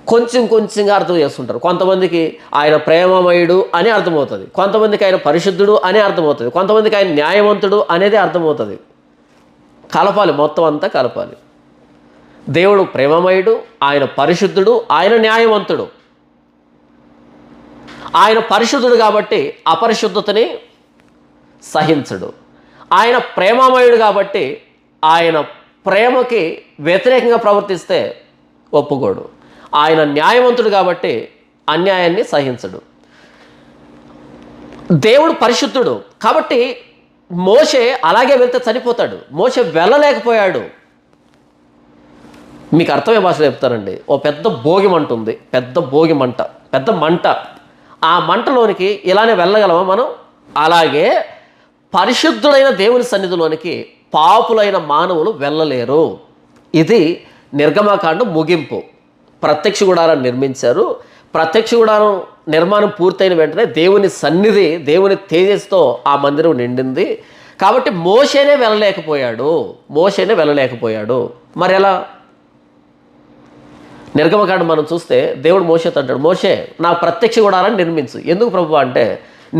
కొంచెం కొంచెంగా అర్థం చేస్తుంటారు. కొంతమందికి ఆయన ప్రేమమయుడు అని అర్థమవుతుంది, కొంతమందికి ఆయన పరిశుద్ధుడు అని అర్థమవుతుంది, కొంతమందికి ఆయన న్యాయవంతుడు అనేది అర్థమవుతుంది. కలపాలి, మొత్తం అంతా కలపాలి. దేవుడు ప్రేమమయుడు, ఆయన పరిశుద్ధుడు, ఆయన న్యాయవంతుడు. ఆయన పరిశుద్ధుడు కాబట్టి అపరిశుద్ధతని సహించడు. ఆయన ప్రేమమయుడు కాబట్టి ఆయన ప్రేమకి వ్యతిరేకంగా ప్రవర్తిస్తే ఒప్పుకోడు. ఆయన న్యాయవంతుడు కాబట్టి అన్యాయాన్ని సహించడు. దేవుడు పరిశుద్ధుడు కాబట్టి మోషే అలాగే వెళ్తే చనిపోతాడు. మోషే వెళ్ళలేకపోయాడు. మీకు అర్థమయ్యే భాషలో చెప్తానండి. ఓ పెద్ద భోగి మంట ఉంది, పెద్ద భోగి మంట, పెద్ద మంట. ఆ మంటలోనికి ఇలానే వెళ్ళగలమా మనం? అలాగే పరిశుద్ధుడైన దేవుని సన్నిధిలోనికి పాపులైన మానవులు వెళ్ళలేరు. ఇది నిర్గమకాండం ముగింపు. ప్రత్యక్ష గుడారాన్ని నిర్మించారు. ప్రత్యక్ష గుడారం నిర్మాణం పూర్తయిన వెంటనే దేవుని సన్నిధి, దేవుని తేజస్తో ఆ మందిరం నిండింది. కాబట్టి మోషేనే వెళ్ళలేకపోయాడు. మరి ఎలా? నిర్గమకాండం మనం చూస్తే దేవుడు మోషేతో అంటాడు, మోషే నా ప్రత్యక్ష గుడారాన్ని నిర్మించు. ఎందుకు ప్రభువా అంటే,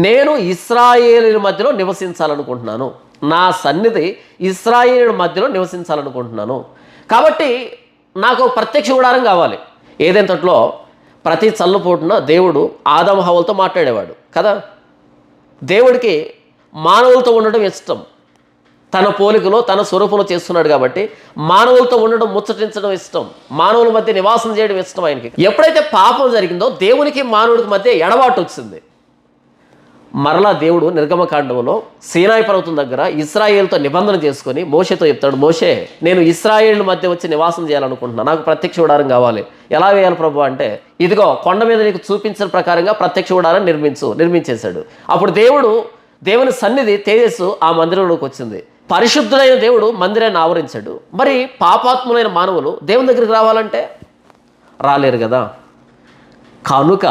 నేను ఇశ్రాయేలీల మధ్యలో నివసించాలనుకుంటున్నాను. నా సన్నిధి ఇశ్రాయేలీల మధ్యలో నివసించాలనుకుంటున్నాను. కాబట్టి నాకు ప్రత్యక్ష గుడారం కావాలి. ఏదైనా తట్లో ప్రతి చల్లపోటున దేవుడు ఆదాము హవ్వలతో మాట్లాడేవాడు కదా. దేవుడికి మానవులతో ఉండడం ఇష్టం. తన పోలికలో తన స్వరూపంలో చేస్తున్నాడు కాబట్టి మానవులతో ఉండడం, ముచ్చటించడం ఇష్టం, మానవుల మధ్య నివాసం చేయడం ఇష్టం ఆయనకి. ఎప్పుడైతే పాపం జరిగిందో దేవునికి మానవుడికి మధ్య ఎడబాటు వచ్చింది. మరలా దేవుడు నిర్గమకాండంలో సీనాయి పర్వతం దగ్గర ఇశ్రాయేలుతో నిబంధన చేసుకొని మోషేతో చెప్తాడు, మోషే, నేను ఇశ్రాయేలు మధ్య వచ్చి నివాసం చేయాలనుకుంటున్నాను, నాకు ప్రత్యక్ష గుడారం కావాలి. ఎలా వేయాలి ప్రభు అంటే, ఇదిగో కొండ మీద నీకు చూపించిన ప్రకారంగా ప్రత్యక్ష గుడారం నిర్మించేశాడు. అప్పుడు దేవుని సన్నిధి తేజస్సు ఆ మందిరంలోకి వచ్చింది. పరిశుద్ధుడైన దేవుడు మందిరాన్ని ఆవరించాడు. మరి పాపాత్ములైన మానవులు దేవుని దగ్గరికి రావాలంటే రాలేరు కదా. కనుక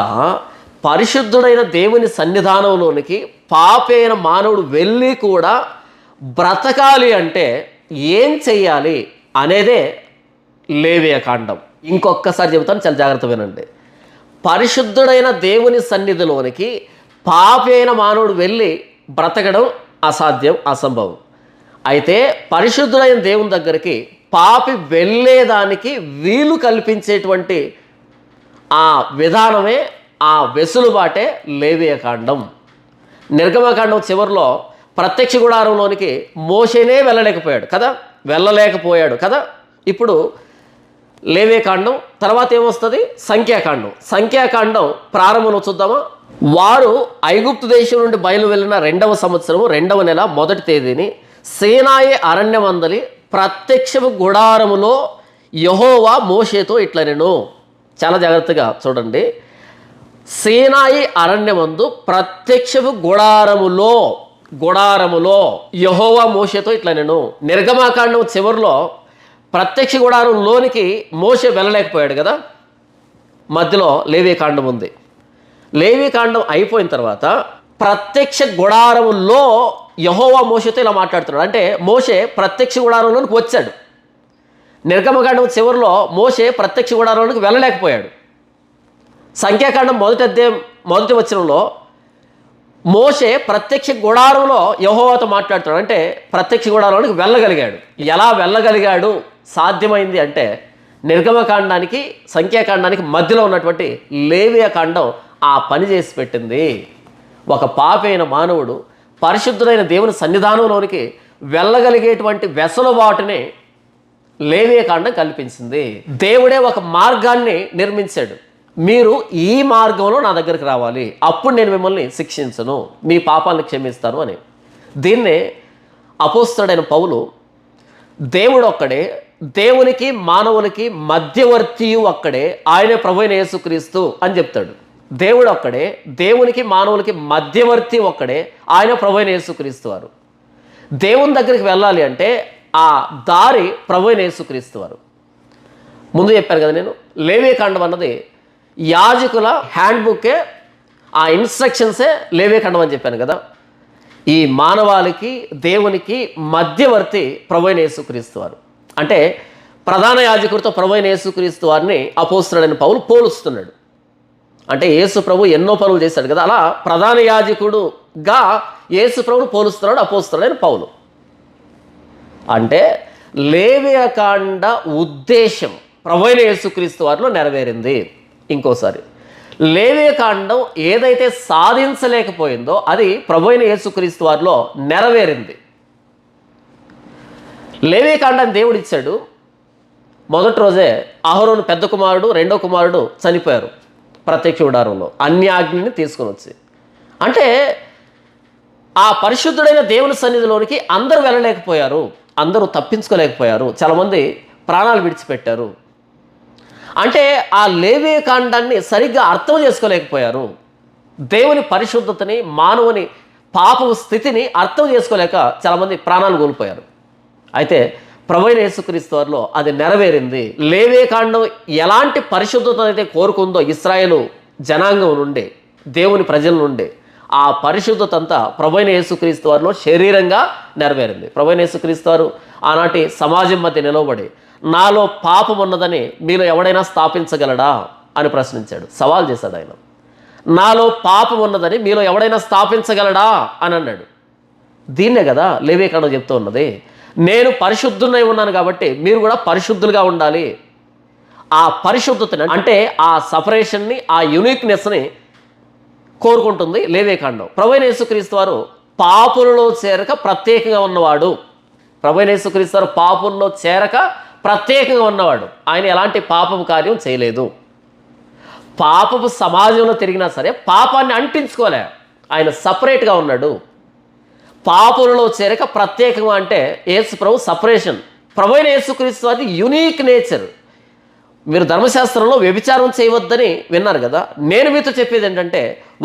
పరిశుద్ధుడైన దేవుని సన్నిధానంలోనికి పాపైన మానవుడు వెళ్ళి కూడా బ్రతకాలి అంటే ఏం చెయ్యాలి అనేదే లేవియ కాండం. ఇంకొకసారి చెబుతాను, చాలా జాగ్రత్త వినండి. పరిశుద్ధుడైన దేవుని సన్నిధిలోనికి పాపైన మానవుడు వెళ్ళి బ్రతకడం అసాధ్యం, అసంభవం. అయితే పరిశుద్ధుడైన దేవుని దగ్గరికి పాపి వెళ్ళేదానికి వీలు కల్పించేటువంటి ఆ విధానమే, ఆ వెసులుబాటే లేవియ కాండం. నిర్గమకాండం చివరిలో ప్రత్యక్ష గుడారంలోనికి మోషేనే వెళ్ళలేకపోయాడు కదా. ఇప్పుడు లేవియ కాండం తర్వాత ఏమొస్తుంది? సంఖ్యాకాండం ప్రారంభంలో చూద్దామా. వారు ఐగుప్తు దేశం నుండి బయలు వెళ్ళిన 2వ సంవత్సరము 2వ నెల 1వ తేదీని సీనాయి అరణ్యమందలి ప్రత్యక్షపు గుడారములో యెహోవా మోషేతో ఇట్లనెను. చాలా జాగ్రత్తగా చూడండి. సీనాయి అరణ్యమందు ప్రత్యక్షపు గుడారములో యెహోవా మోషేతో ఇట్లనెను. నిర్గమకాండం చివరిలో ప్రత్యక్ష గుడారంలోనికి మోషే వెళ్ళలేకపోయాడు కదా. మధ్యలో లేవియ కాండం ఉంది. లేవియ కాండం అయిపోయిన తర్వాత ప్రత్యక్ష గుడారములో యెహోవా మోషేతో ఇలా మాట్లాడుతున్నాడు. అంటే మోషే ప్రత్యక్ష గుడారంలోనికి వచ్చాడు. నిర్గమకాండం చివరిలో మోషే ప్రత్యక్ష గుడారంలోనికి వెళ్ళలేకపోయాడు. సంఖ్యాకాండం మొదటి వచనంలో మోషే ప్రత్యక్ష గుడారంలో యెహోవాతో మాట్లాడుతున్నాడు. అంటే ప్రత్యక్ష గుడారంలోనికి వెళ్ళగలిగాడు. ఎలా వెళ్ళగలిగాడు సాధ్యమైంది అంటే నిర్గమకాండానికి సంఖ్యాకాండానికి మధ్యలో ఉన్నటువంటి లేవియ కాండం ఆ పని చేసి పెట్టింది. ఒక పాపైన మానవుడు పరిశుద్ధుడైన దేవుని సన్నిధానంలోనికి వెళ్ళగలిగేటువంటి వెసులుబాటుని లేవియ కాండం కల్పించింది. దేవుడే ఒక మార్గాన్ని నిర్మించాడు. మీరు ఈ మార్గంలో నా దగ్గరికి రావాలి, అప్పుడు నేను మిమ్మల్ని శిక్షించను, మీ పాపాలను క్షమిస్తాను అని. దీన్నే అపోస్తలుడైన పౌలు దేవుడు ఒక్కడే, దేవునికి మానవునికి మధ్యవర్తియు ఒక్కడే, ఆయనే ప్రభువైన యేసుక్రీస్తు అని చెప్తాడు. దేవుడు ఒక్కడే, దేవునికి మానవులకి మధ్యవర్తి ఒక్కడే, ఆయన ప్రభువైన యేసుక్రీస్తు వారు. దేవుని దగ్గరికి వెళ్ళాలి అంటే ఆ దారి ప్రభువైన యేసుక్రీస్తు వారు. ముందు చెప్పాను కదా నేను, లేవియ కాండం అన్నది యాజకుల హ్యాండ్బుక్కే, ఆ ఇన్స్ట్రక్షన్సే లేవియ కాండం అని చెప్పాను కదా. ఈ మానవాళికి దేవునికి మధ్యవర్తి ప్రభువైన యేసుక్రీస్తు వారు. అంటే ప్రధాన యాజకుడితో ప్రభువైన యేసుక్రీస్తు వారిని అపోస్తలుడైన పౌలు పోలుస్తున్నాడు. అంటే యేసు ప్రభు ఎన్నో పనులు చేశాడు కదా, అలా ప్రధాన యాజకుడుగా యేసు ప్రభును పోలుస్తున్నాడు అపోస్తలుడైన పౌలు. అంటే లేవియ కాండ ఉద్దేశం ప్రభువైన యేసుక్రీస్తు వారిలో నెరవేరింది. ఇంకోసారి, లేవియ కాండం ఏదైతే సాధించలేకపోయిందో అది ప్రభువైన యేసుక్రీస్తు వారిలో నెరవేరింది. లేవియ కాండాన్ని దేవుడు ఇచ్చాడు. మొదటి రోజే అహరోను పెద్ద కుమారుడు, రెండో కుమారుడు చనిపోయారు ప్రత్యక్ష గుడారంలో అన్యాజ్ఞని తీసుకొని వచ్చి. అంటే ఆ పరిశుద్ధుడైన దేవుని సన్నిధిలోనికి అందరూ వెళ్ళలేకపోయారు, అందరూ తప్పించుకోలేకపోయారు, చాలామంది ప్రాణాలు విడిచిపెట్టారు. అంటే ఆ లేవియ కాండాన్ని సరిగ్గా అర్థం చేసుకోలేకపోయారు. దేవుని పరిశుద్ధతని, మానవుని పాపపు స్థితిని అర్థం చేసుకోలేక చాలామంది ప్రాణాలు కోల్పోయారు. అయితే ప్రభువైన యేసుక్రీస్తు వారిలో అది నెరవేరింది. లేవియ కాండం ఎలాంటి పరిశుద్ధత అయితే కోరుకుందో ఇశ్రాయేలు జనాంగం నుండి, దేవుని ప్రజల నుండి, ఆ పరిశుద్ధత అంతా ప్రభువైన యేసుక్రీస్తు వారిలో శరీరంగా నెరవేరింది. ప్రభువైన యేసుక్రీస్తు వారు ఆనాటి సమాజం మధ్య నిలవబడి, నాలో పాపం ఉన్నదని మీలో ఎవడైనా స్థాపించగలడా అని ప్రశ్నించాడు, సవాల్ చేశాడు ఆయన. నాలో పాపం ఉన్నదని మీలో ఎవడైనా స్థాపించగలడా అని అన్నాడు. దీన్నే కదా లేవియ కాండం చెప్తూ ఉన్నది. నేను పరిశుద్ధునై ఉన్నాను కాబట్టి మీరు కూడా పరిశుద్ధులుగా ఉండాలి. ఆ పరిశుద్ధతని, అంటే ఆ సపరేషన్ని, ఆ యూనిక్నెస్ని కోరుకుంటుంది లేవియ కాండం. ప్రభువైన యేసుక్రీస్తు వారు పాపులలో చేరక ప్రత్యేకంగా ఉన్నవాడు ప్రభువైన యేసుక్రీస్తు వారు పాపంలో చేరక ప్రత్యేకంగా ఉన్నవాడు. ఆయన ఎలాంటి పాపం కార్యం చేయలేదు. పాపపు సమాజంలో తిరిగినా సరే పాపాన్ని అంటించుకోలే. ఆయన సపరేట్గా ఉన్నాడు. పాపులలో చేరక ప్రత్యేకంగా అంటే యేసు ప్రభు సపరేషన్. ప్రభువైన యేసుక్రీస్తు వారి యూనిక్ నేచర్. మీరు ధర్మశాస్త్రంలో వ్యభిచారం చేయవద్దని విన్నారు కదా. నేను మీతో చెప్పేది ఏంటంటే,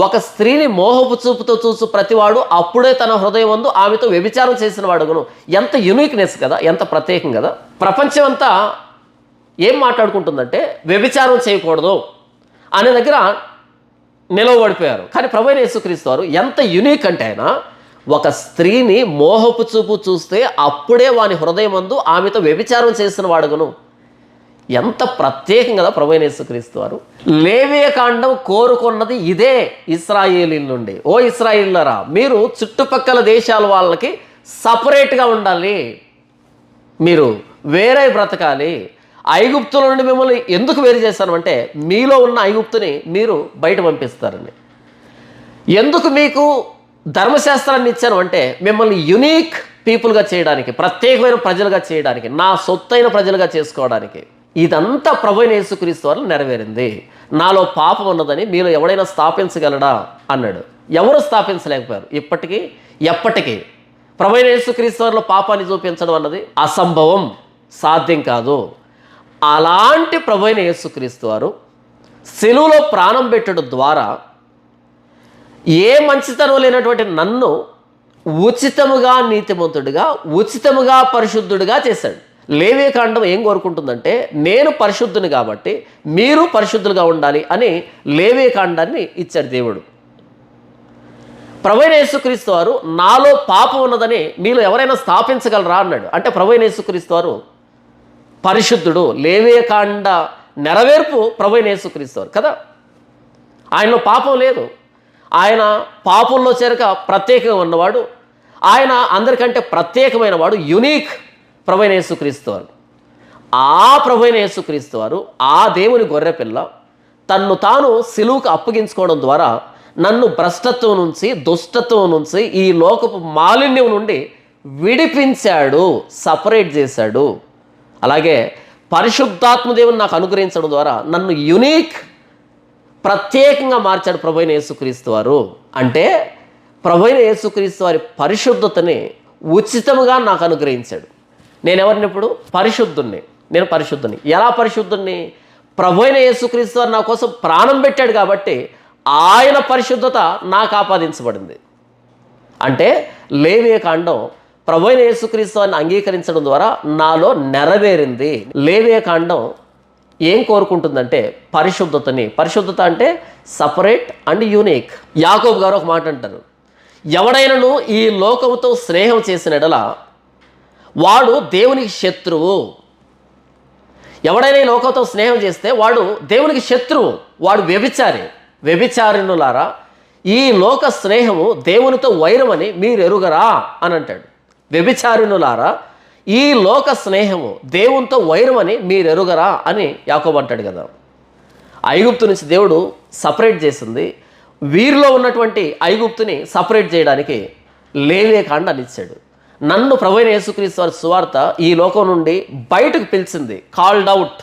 ఒక స్త్రీని మోహపు చూపుతో చూసు ప్రతివాడు అప్పుడే తన హృదయం వందు ఆమెతో వ్యభిచారం చేసిన వాడుగును. ఎంత యూనిక్నెస్ కదా, ఎంత ప్రత్యేకం కదా. ప్రపంచం అంతా ఏం మాట్లాడుకుంటుందంటే వ్యభిచారం చేయకూడదు అనే దగ్గర నిలవబడిపోయారు. కానీ ప్రభువైన యేసుక్రీస్తు వారు ఎంత యూనిక్ అంటే, ఆయన ఒక స్త్రీని మోహపు చూపు చూస్తే అప్పుడే వాని హృదయం వందు ఆమెతో వ్యభిచారం చేసిన వాడుగును. ఎంత ప్రత్యేకం కదా ప్రభువైన యేసుక్రీస్తు వారు. లేవియకాండం కోరుకున్నది ఇదే ఇశ్రాయేలీల నుండి. ఓ ఇశ్రాయేలీయులారా, మీరు చుట్టుపక్కల దేశాల వాళ్ళకి సపరేట్గా ఉండాలి, మీరు వేరే బ్రతకాలి. ఐగుప్తుల నుండి మిమ్మల్ని ఎందుకు వేరు చేశాను అంటే, మీలో ఉన్న ఐగుప్తుని మీరు బయట పంపిస్తారని. ఎందుకు మీకు ధర్మశాస్త్రాన్ని ఇచ్చాను అంటే, మిమ్మల్ని యునీక్ పీపుల్గా చేయడానికి, ప్రత్యేకమైన ప్రజలుగా చేయడానికి, నా సొత్తైన ప్రజలుగా చేసుకోవడానికి. ఇదంతా ప్రభువైన యేసుక్రీస్తు వారు నెరవేరింది. నాలో పాపం ఉన్నదని మీలో ఎవడైనా స్థాపించగలడా అన్నాడు. ఎవరు స్థాపించలేకపోయారు ఇప్పటికీ ఎప్పటికీ. ప్రభువైన యేసుక్రీస్తు వారిలో పాపాన్ని చూపించడం అన్నది అసంభవం, సాధ్యం కాదు. అలాంటి ప్రభువైన యేసుక్రీస్తు వారు సిలువలో ప్రాణం పెట్టడం ద్వారా ఏ మంచితనం లేనటువంటి నన్ను ఉచితముగా నీతిమంతుడిగా, ఉచితముగా పరిశుద్ధుడిగా చేశాడు. లేవియకాండం ఏం కోరుకుంటుందంటే, నేను పరిశుద్ధుని కాబట్టి మీరు పరిశుద్ధులుగా ఉండాలి అని లేవియకాండాన్ని ఇచ్చాడు దేవుడు. ప్రభువైన యేసుక్రీస్తు వారు నాలో పాపం ఉన్నదని మీలో ఎవరైనా స్థాపించగలరా అన్నాడు. అంటే ప్రభువైన యేసుక్రీస్తు వారు పరిశుద్ధుడు. లేవియకాండ నెరవేర్పు ప్రభువైన యేసుక్రీస్తు వారు కదా. ఆయనలో పాపం లేదు. ఆయన పాపంలో చేరక ప్రత్యేకంగా ఉన్నవాడు. ఆయన అందరికంటే ప్రత్యేకమైన వాడు, యునీక్ ప్రభువైన యేసుక్రీస్తు వారు. ఆ ప్రభువైన యేసుక్రీస్తు వారు, ఆ దేవుని గొర్రెపిల్ల, తన్ను తాను సిలువుకు అప్పగించుకోవడం ద్వారా నన్ను భ్రష్టత్వం నుంచి, దుష్టత్వం నుంచి, ఈ లోకపు మాలిన్యం నుండి విడిపించాడు, సపరేట్ చేశాడు. అలాగే పరిశుద్ధాత్మ దేవుని నాకు అనుగ్రహించడం ద్వారా నన్ను యునీక్, ప్రత్యేకంగా మార్చాడు ప్రభువైన యేసుక్రీస్తు వారు. అంటే ప్రభువైన యేసుక్రీస్తు వారి పరిశుద్ధతని ఉచితముగా నాకు అనుగ్రహించాడు. నేను ఎవరిని ఇప్పుడు? పరిశుద్ధుణ్ణి. నేను పరిశుద్ధుని. ఎలా పరిశుద్ధుణ్ణి? ప్రభువైన యేసుక్రీస్తు వారు నా కోసం ప్రాణం పెట్టాడు కాబట్టి ఆయన పరిశుద్ధత నాకు ఆపాదించబడింది. అంటే లేవియకాండం ప్రభువైన యేసుక్రీస్తు వారిని అంగీకరించడం ద్వారా నాలో నెరవేరింది. లేవియకాండం ఏం కోరుకుంటుందంటే పరిశుద్ధతని. పరిశుద్ధత అంటే సపరేట్ అండ్ యూనిక్. యాకోబు గారు ఒక మాట అంటారు, ఎవడైనను ఈ లోకముతో స్నేహం చేసిన ఎడల వాడు దేవునికి శత్రువు. ఎవడైనా ఈ లోకంతో స్నేహం చేస్తే వాడు దేవునికి శత్రువు, వాడు వ్యభిచారి. వ్యభిచారిణులారా, ఈ లోక స్నేహము దేవునితో వైరమని మీరు ఎరుగరా అని అంటాడు. వ్యభిచారిణులారా, ఈ లోక స్నేహము దేవునితో వైరమని మీరు ఎరుగరా అని యాకోబు అంటాడు కదా. ఐగుప్తు నుంచి దేవుడు సపరేట్ చేసింది. వీరిలో ఉన్నటువంటి ఐగుప్తుని సపరేట్ చేయడానికి లేవియకాండాన్ని ఇచ్చాడు. నన్ను ప్రభువైన యేసుక్రీస్తు వారి సువార్త ఈ లోకం నుండి బయటకు పిలిచింది, కాల్డ్ అవుట్.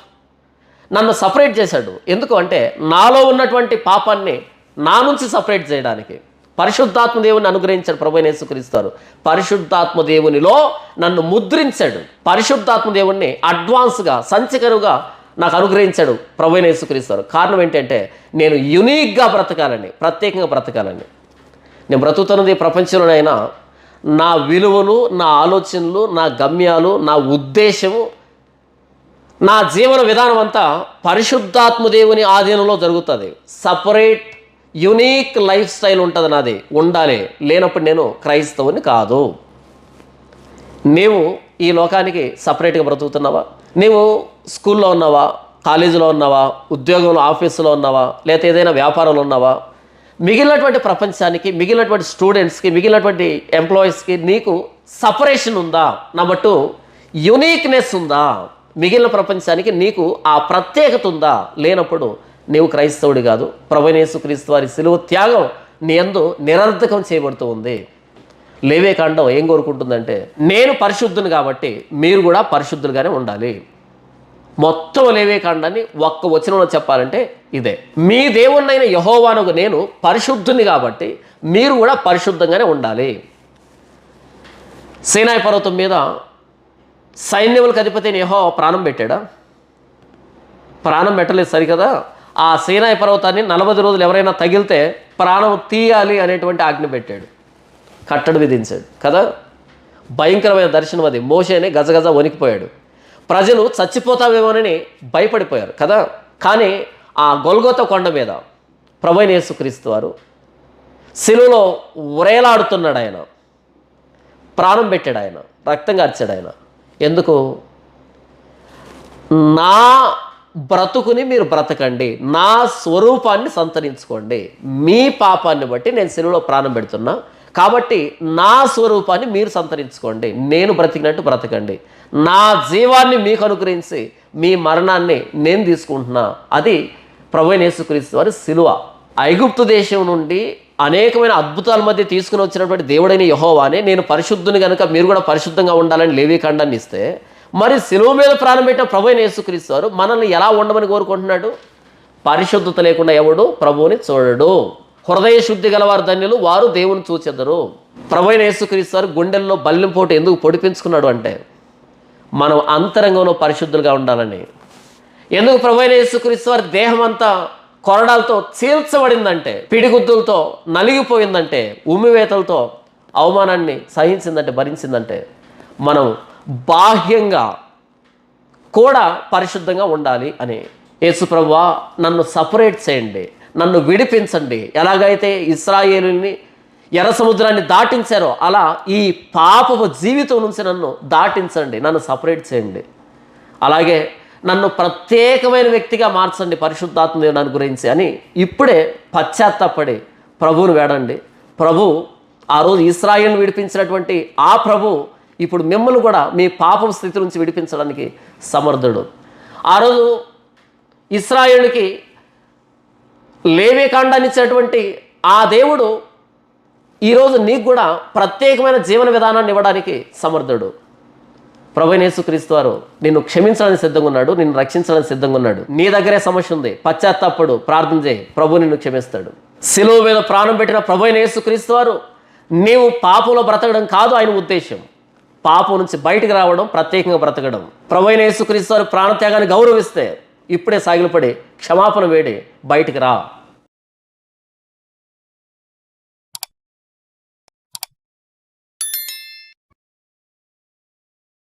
నన్ను సపరేట్ చేశాడు. ఎందుకు అంటే నాలో ఉన్నటువంటి పాపాన్ని నా నుంచి సపరేట్ చేయడానికి. పరిశుద్ధాత్మ దేవుని అనుగ్రహించాడు ప్రభువైన యేసుక్రీస్తు వారు. పరిశుద్ధాత్మ దేవునిలో నన్ను ముద్రించాడు. పరిశుద్ధాత్మ దేవుణ్ణి అడ్వాన్స్గా, సంచికరుగా నాకు అనుగ్రహించాడు ప్రభువైన యేసుక్రీస్తు వారు. కారణం ఏంటంటే నేను యునీక్గా బ్రతకాలని, ప్రత్యేకంగా బ్రతకాలని. నేను బ్రతుకుతున్నది ప్రపంచంలోనైనా నా విలువలు, నా ఆలోచనలు, నా గమ్యాలు, నా ఉద్దేశము, నా జీవన విధానం అంతా పరిశుద్ధాత్మ దేవుని ఆధీనంలో జరుగుతుంది. సపరేట్ యునీక్ లైఫ్ స్టైల్ ఉంటుంది నాది, ఉండాలి. లేనప్పుడు నేను క్రైస్తవుని కాదు. నీవు ఈ లోకానికి సపరేట్గా బ్రతుకుతున్నావా? నీవు స్కూల్లో ఉన్నావా, కాలేజీలో ఉన్నావా, ఉద్యోగంలో, ఆఫీసులో ఉన్నావా, లేకపోతే ఏదైనా వ్యాపారంలో ఉన్నావా? మిగిలినటువంటి ప్రపంచానికి, మిగిలినటువంటి స్టూడెంట్స్కి, మిగిలినటువంటి ఎంప్లాయీస్కి నీకు సపరేషన్ ఉందా? నా మట్టు యునీక్నెస్ ఉందా? మిగిలిన ప్రపంచానికి నీకు ఆ ప్రత్యేకత ఉందా? లేనప్పుడు నీవు క్రైస్తవుడి కాదు. ప్రభువైన యేసుక్రీస్తు వారి సిలువ త్యాగం నీ యందు నిరర్థకం చేయబడుతూ ఉంది. లేవియకాండం ఏం కోరుకుంటుందంటే, నేను పరిశుద్ధుని కాబట్టి మీరు కూడా పరిశుద్ధులుగానే ఉండాలి. మొత్తం లేవియకాండాన్ని ఒక్క వచనంలో చెప్పాలంటే ఇదే. మీ దేవుణ్ణైన యెహోవానగు నేను పరిశుద్ధుని కాబట్టి మీరు కూడా పరిశుద్ధంగానే ఉండాలి. సీనాయి పర్వతం మీద సైన్యములకు అధిపతి అయిన యెహోవా ప్రాణం పెట్టాడా? ప్రాణం పెట్టలేదు సరికదా. ఆ సీనాయి పర్వతాన్ని 40 రోజులు ఎవరైనా తగిలితే ప్రాణం తీయాలి అనేటువంటి ఆజ్ఞ పెట్టాడు, కట్టడి విధించాడు కదా. భయంకరమైన దర్శనం అది. మోషేనే గజగజ వణికిపోయాడు. ప్రజలు చచ్చిపోతావేమోనని భయపడిపోయారు కదా. కానీ ఆ గొల్గొతా కొండ మీద ప్రభువైన యేసుక్రీస్తు వారు శిలువలో ఉరేలాడుతున్నాడు. ఆయన ప్రాణం పెట్టాడు, ఆయన రక్తం కార్చాడు. ఆయన ఎందుకు? నా బ్రతుకుని మీరు బ్రతకండి, నా స్వరూపాన్ని సంతరించుకోండి. మీ పాపాన్ని బట్టి నేను శిలువలో ప్రాణం పెడుతున్నా కాబట్టి నా స్వరూపాన్ని మీరు సంతరించుకోండి. నేను బ్రతికినట్టు బ్రతకండి. నా జీవాన్ని మీకు అనుగ్రహించి మీ మరణాన్ని నేను తీసుకుంటున్నా. అది ప్రభువైన యేసుక్రీస్తు వారి శిలువ. ఐగుప్తు దేశం నుండి అనేకమైన అద్భుతాల మధ్య తీసుకుని వచ్చినటువంటి దేవుడైన యెహోవానే నేను పరిశుద్ధుని కనుక మీరు కూడా పరిశుద్ధంగా ఉండాలని లేవియకాండాన్ని ఇస్తే, మరి శిలువ మీద ప్రాణం పెట్టిన ప్రభువైన యేసుక్రీస్తు వారు మనల్ని ఎలా ఉండమని కోరుకుంటున్నాడు? పరిశుద్ధత లేకుండా ఎవడు ప్రభువుని చూడడు. హృదయ శుద్ధి గలవారు ధన్యులు, వారు దేవుని చూచెదరు. ప్రభువైన యేసుక్రీస్తు వారు గుండెల్లో బల్లెంపోటు ఎందుకు పొడిపించుకున్నాడు అంటే, మనం అంతరంగంలో పరిశుద్ధులుగా ఉండాలని. ఎందుకు ప్రభువైన యేసుక్రీస్తు వారి దేహం అంతా కొరడాలతో చీల్చబడిందంటే, పిడిగుద్దులతో నలిగిపోయిందంటే, ఉమ్మివేతలతో అవమానాన్ని సహించిందంటే, భరించిందంటే, మనం బాహ్యంగా కూడా పరిశుద్ధంగా ఉండాలి అని. యేసు ప్రభువా నన్ను సపరేట్ చేయండి, నన్ను విడిపించండి. ఎలాగైతే ఇశ్రాయేలుని ఎర్ర సముద్రాన్ని దాటించారో అలా ఈ పాపపు జీవితం నుంచి నన్ను దాటించండి, నన్ను సపరేట్ చేయండి. అలాగే నన్ను ప్రత్యేకమైన వ్యక్తిగా మార్చండి పరిశుద్ధాత్మ దేవుని గురించి అని ఇప్పుడే పశ్చాత్తాపడి ప్రభువును వేడండి. ప్రభు ఆ రోజు ఇశ్రాయేలును విడిపించినటువంటి ఆ ప్రభు ఇప్పుడు మిమ్మల్ని కూడా మీ పాపం స్థితి నుంచి విడిపించడానికి సమర్థుడు. ఆ రోజు ఇశ్రాయేలుకి లేవియకాండాన్ని ఇచ్చినటువంటి ఆ దేవుడు ఈరోజు నీకు కూడా ప్రత్యేకమైన జీవన విధానాన్ని ఇవ్వడానికి సమర్థుడు. ప్రభువైన యేసుక్రీస్తు వారు నిన్ను క్షమించడానికి సిద్ధంగా ఉన్నాడు, నిన్ను రక్షించడానికి సిద్ధంగా ఉన్నాడు. నీ దగ్గరే సమస్య ఉంది, పశ్చాత్తాపడు, ప్రార్థన చేయి, ప్రభు నిన్ను క్షమిస్తాడు. శిలువ మీద ప్రాణం పెట్టిన ప్రభువైన యేసుక్రీస్తు వారు నీవు పాపంలో బ్రతకడం కాదు ఆయన ఉద్దేశం, పాపం నుంచి బయటకు రావడం, ప్రత్యేకంగా బ్రతకడం. ప్రభువైన యేసుక్రీస్తు వారు ప్రాణత్యాగాన్ని గౌరవిస్తే ఇప్పుడే సాగిలపడి క్షమాపణ వేడి బయటికి రా.